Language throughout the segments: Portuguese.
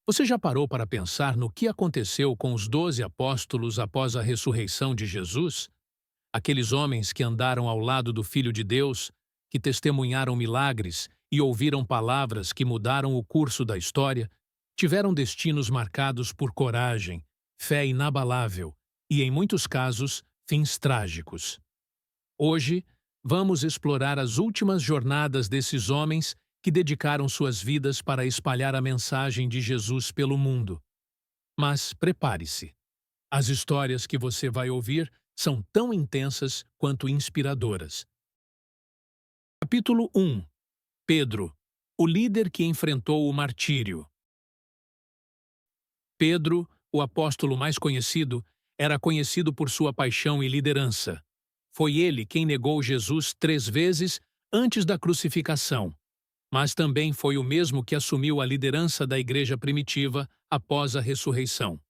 Você já parou para pensar no que aconteceu com os 12 apóstolos após a ressurreição de Jesus? Aqueles homens que andaram ao lado do Filho de Deus, que testemunharam milagres e ouviram palavras que mudaram o curso da história, tiveram destinos marcados por coragem, fé inabalável e, em muitos casos, fins trágicos. Hoje, vamos explorar as últimas jornadas desses homens que dedicaram suas vidas para espalhar a mensagem de Jesus pelo mundo. Mas prepare-se. As histórias que você vai ouvir são tão intensas quanto inspiradoras. Capítulo 1. Pedro, o líder que enfrentou o martírio. Pedro, o apóstolo mais conhecido, era conhecido por sua paixão e liderança. Foi ele quem negou Jesus 3 vezes antes da crucificação, mas também foi o mesmo que assumiu a liderança da igreja primitiva após a ressurreição.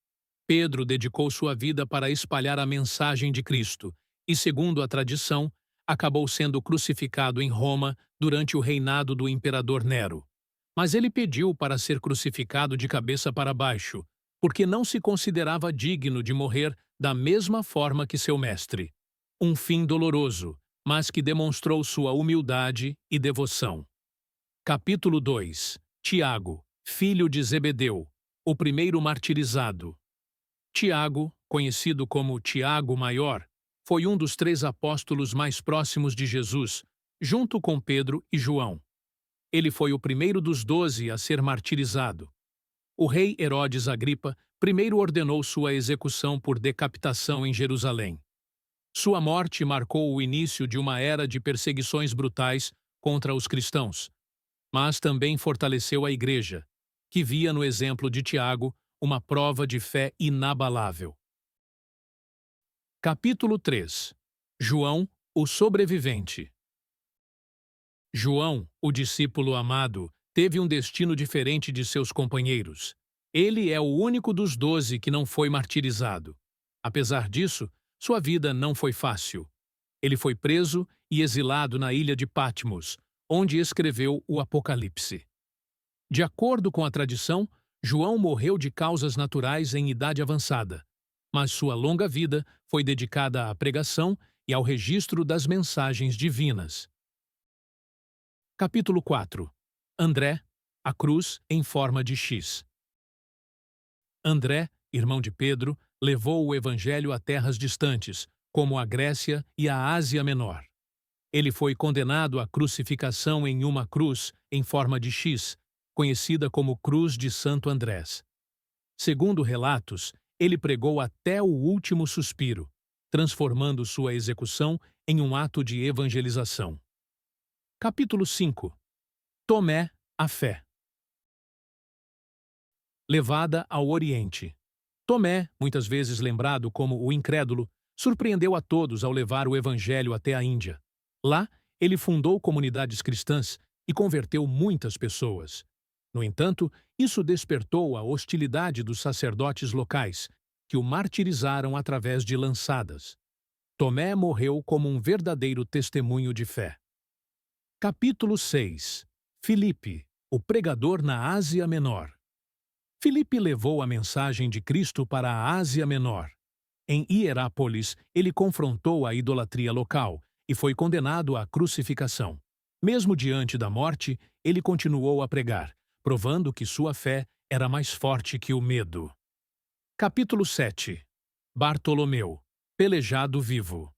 Pedro dedicou sua vida para espalhar a mensagem de Cristo e, segundo a tradição, acabou sendo crucificado em Roma durante o reinado do imperador Nero. Mas ele pediu para ser crucificado de cabeça para baixo, porque não se considerava digno de morrer da mesma forma que seu mestre. Um fim doloroso, mas que demonstrou sua humildade e devoção. Capítulo 2. Tiago, filho de Zebedeu, o primeiro martirizado. Tiago, conhecido como Tiago Maior, foi um dos 3 apóstolos mais próximos de Jesus, junto com Pedro e João. Ele foi o primeiro dos 12 a ser martirizado. O rei Herodes Agripa primeiro ordenou sua execução por decapitação em Jerusalém. Sua morte marcou o início de uma era de perseguições brutais contra os cristãos, mas também fortaleceu a igreja, que via no exemplo de Tiago uma prova de fé inabalável. Capítulo 3. João, o sobrevivente. João, o discípulo amado, teve um destino diferente de seus companheiros. Ele é o único dos 12 que não foi martirizado. Apesar disso, sua vida não foi fácil. Ele foi preso e exilado na ilha de Patmos, onde escreveu o Apocalipse. De acordo com a tradição, João morreu de causas naturais em idade avançada, mas sua longa vida foi dedicada à pregação e ao registro das mensagens divinas. Capítulo 4. André, a cruz em forma de X. André, irmão de Pedro, levou o evangelho a terras distantes, como a Grécia e a Ásia Menor. Ele foi condenado à crucificação em uma cruz em forma de X, conhecida como Cruz de Santo Andrés. Segundo relatos, ele pregou até o último suspiro, transformando sua execução em um ato de evangelização. Capítulo 5. Tomé, a fé. Levada ao Oriente. Tomé, muitas vezes lembrado como o incrédulo, surpreendeu a todos ao levar o evangelho até a Índia. Lá, ele fundou comunidades cristãs e converteu muitas pessoas. No entanto, isso despertou a hostilidade dos sacerdotes locais, que o martirizaram através de lançadas. Tomé morreu como um verdadeiro testemunho de fé. Capítulo 6. Filipe, o pregador na Ásia Menor. Filipe levou a mensagem de Cristo para a Ásia Menor. Em Hierápolis, ele confrontou a idolatria local e foi condenado à crucificação. Mesmo diante da morte, ele continuou a pregar, provando que sua fé era mais forte que o medo. Capítulo 7. Bartolomeu, pelejado vivo.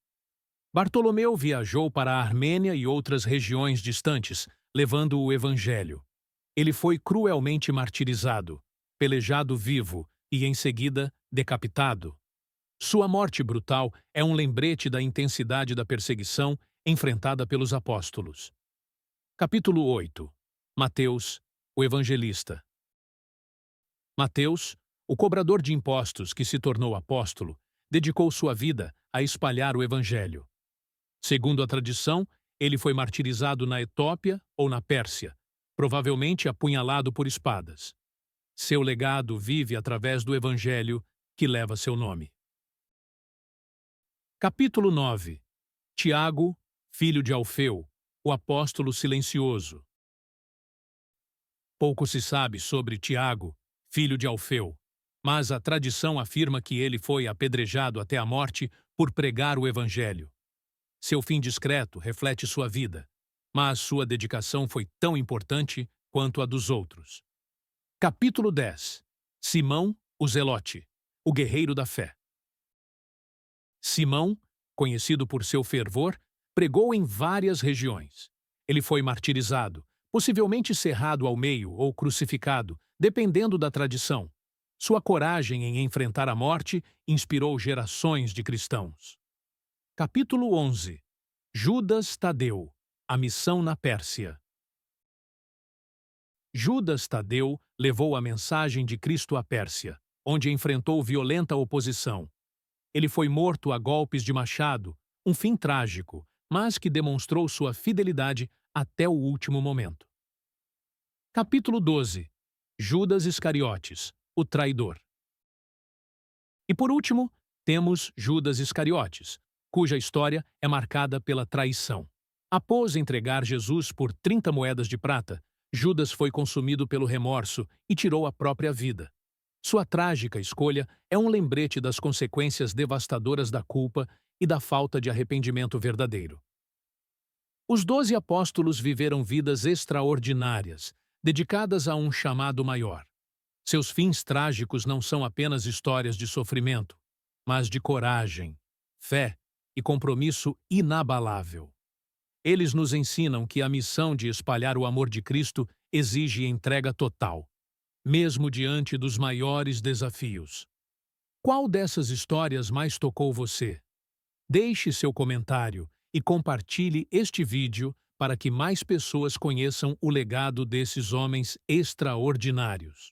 Bartolomeu viajou para a Armênia e outras regiões distantes, levando o evangelho. Ele foi cruelmente martirizado, pelejado vivo e, em seguida, decapitado. Sua morte brutal é um lembrete da intensidade da perseguição enfrentada pelos apóstolos. Capítulo 8. Mateus, o evangelista. Mateus, o cobrador de impostos que se tornou apóstolo, dedicou sua vida a espalhar o evangelho. Segundo a tradição, ele foi martirizado na Etiópia ou na Pérsia, provavelmente apunhalado por espadas. Seu legado vive através do evangelho que leva seu nome. Capítulo 9. Tiago, filho de Alfeu, o apóstolo silencioso. Pouco se sabe sobre Tiago, filho de Alfeu, mas a tradição afirma que ele foi apedrejado até a morte por pregar o Evangelho. Seu fim discreto reflete sua vida, mas sua dedicação foi tão importante quanto a dos outros. Capítulo 10. Simão, o Zelote, o guerreiro da fé. Simão, conhecido por seu fervor, pregou em várias regiões. Ele foi martirizado, possivelmente cerrado ao meio ou crucificado, dependendo da tradição. Sua coragem em enfrentar a morte inspirou gerações de cristãos. Capítulo 11. Judas Tadeu, a missão na Pérsia. Judas Tadeu levou a mensagem de Cristo à Pérsia, onde enfrentou violenta oposição. Ele foi morto a golpes de machado, um fim trágico, mas que demonstrou sua fidelidade até o último momento. Capítulo 12. Judas Iscariotes, o traidor. E por último, temos Judas Iscariotes, cuja história é marcada pela traição. Após entregar Jesus por 30 moedas de prata, Judas foi consumido pelo remorso e tirou a própria vida. Sua trágica escolha é um lembrete das consequências devastadoras da culpa e da falta de arrependimento verdadeiro. Os 12 apóstolos viveram vidas extraordinárias, dedicadas a um chamado maior. Seus fins trágicos não são apenas histórias de sofrimento, mas de coragem, fé e compromisso inabalável. Eles nos ensinam que a missão de espalhar o amor de Cristo exige entrega total, mesmo diante dos maiores desafios. Qual dessas histórias mais tocou você? Deixe seu comentário e compartilhe este vídeo para que mais pessoas conheçam o legado desses homens extraordinários.